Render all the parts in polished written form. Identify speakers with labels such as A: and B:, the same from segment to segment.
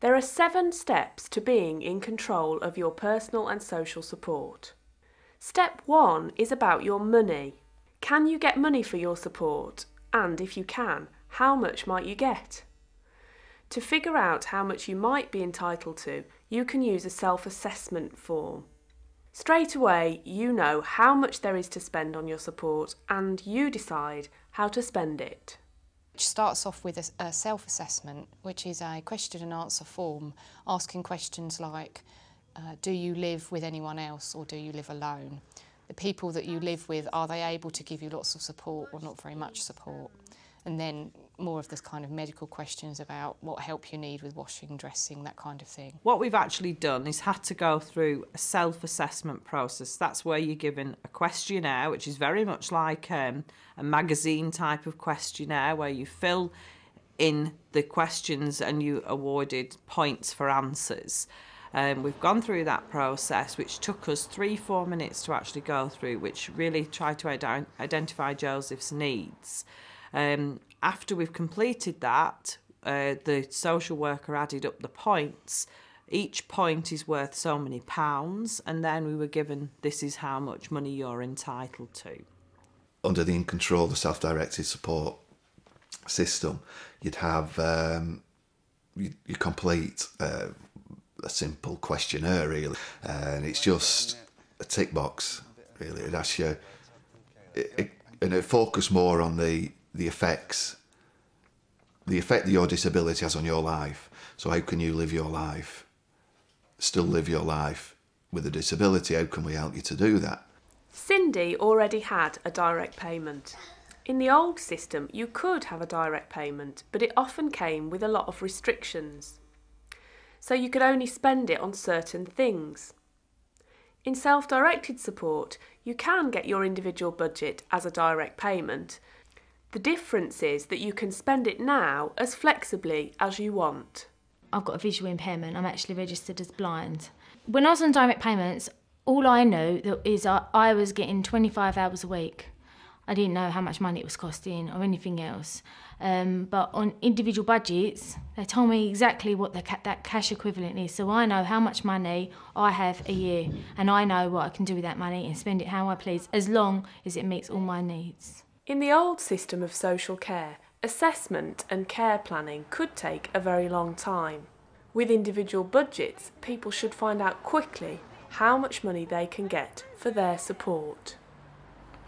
A: There are 7 steps to being in control of your personal and social support. Step 1 is about your money. Can you get money for your support? And if you can, how much might you get? To figure out how much you might be entitled to, you can use a self-assessment form. Straight away, you know how much there is to spend on your support and you decide how to spend it.
B: Which starts off with a self-assessment, which is a question and answer form asking questions like, do you live with anyone else or do you live alone? The people that you live with, are they able to give you lots of support or not very much support? And then more of this kind of medical questions about what help you need with washing, dressing, that kind of thing.
C: What we've actually done is had to go through a self-assessment process. That's where you're given a questionnaire, which is very much like a magazine type of questionnaire where you fill in the questions and you awarded points for answers. We've gone through that process, which took us 3-4 minutes to actually go through, which really tried to identify Joseph's needs. After we've completed that, the social worker added up the points. Each point is worth so many pounds, and then we were given, this is how much money you're entitled to.
D: Under the In Control, the self-directed support system, you'd have, you complete a simple questionnaire, really, and it's just a tick box, really. It asks you, and it focuses more on the effect that your disability has on your life. So how can you live your life, still live your life with a disability? How can we help you to do that?
A: Cindy already had a direct payment. In the old system, you could have a direct payment, but it often came with a lot of restrictions. So you could only spend it on certain things. In self-directed support, you can get your individual budget as a direct payment. The difference is that you can spend it now as flexibly as you want.
E: I've got a visual impairment. I'm actually registered as blind. When I was on direct payments, all I knew is I was getting 25 hours a week. I didn't know how much money it was costing or anything else. But on individual budgets, they told me exactly what that cash equivalent is. So I know how much money I have a year and I know what I can do with that money and spend it how I please, as long as it meets all my needs.
A: In the old system of social care, assessment and care planning could take a very long time. With individual budgets, people should find out quickly how much money they can get for their support.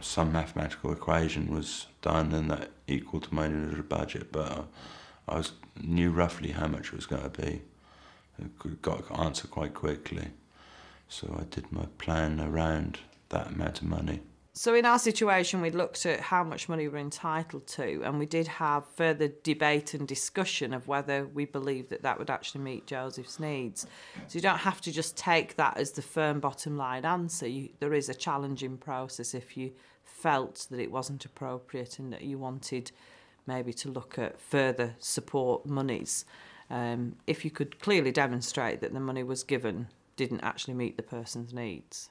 F: Some mathematical equation was done and that equal to my individual budget, but I knew roughly how much it was going to be. I got an answer quite quickly, so I did my plan around that amount of money.
C: So in our situation, we looked at how much money we're entitled to, and we did have further debate and discussion of whether we believed that that would actually meet Joseph's needs. So you don't have to just take that as the firm bottom line answer. There is a challenging process if you felt that it wasn't appropriate and that you wanted maybe to look at further support monies. If you could clearly demonstrate that the money was given didn't actually meet the person's needs.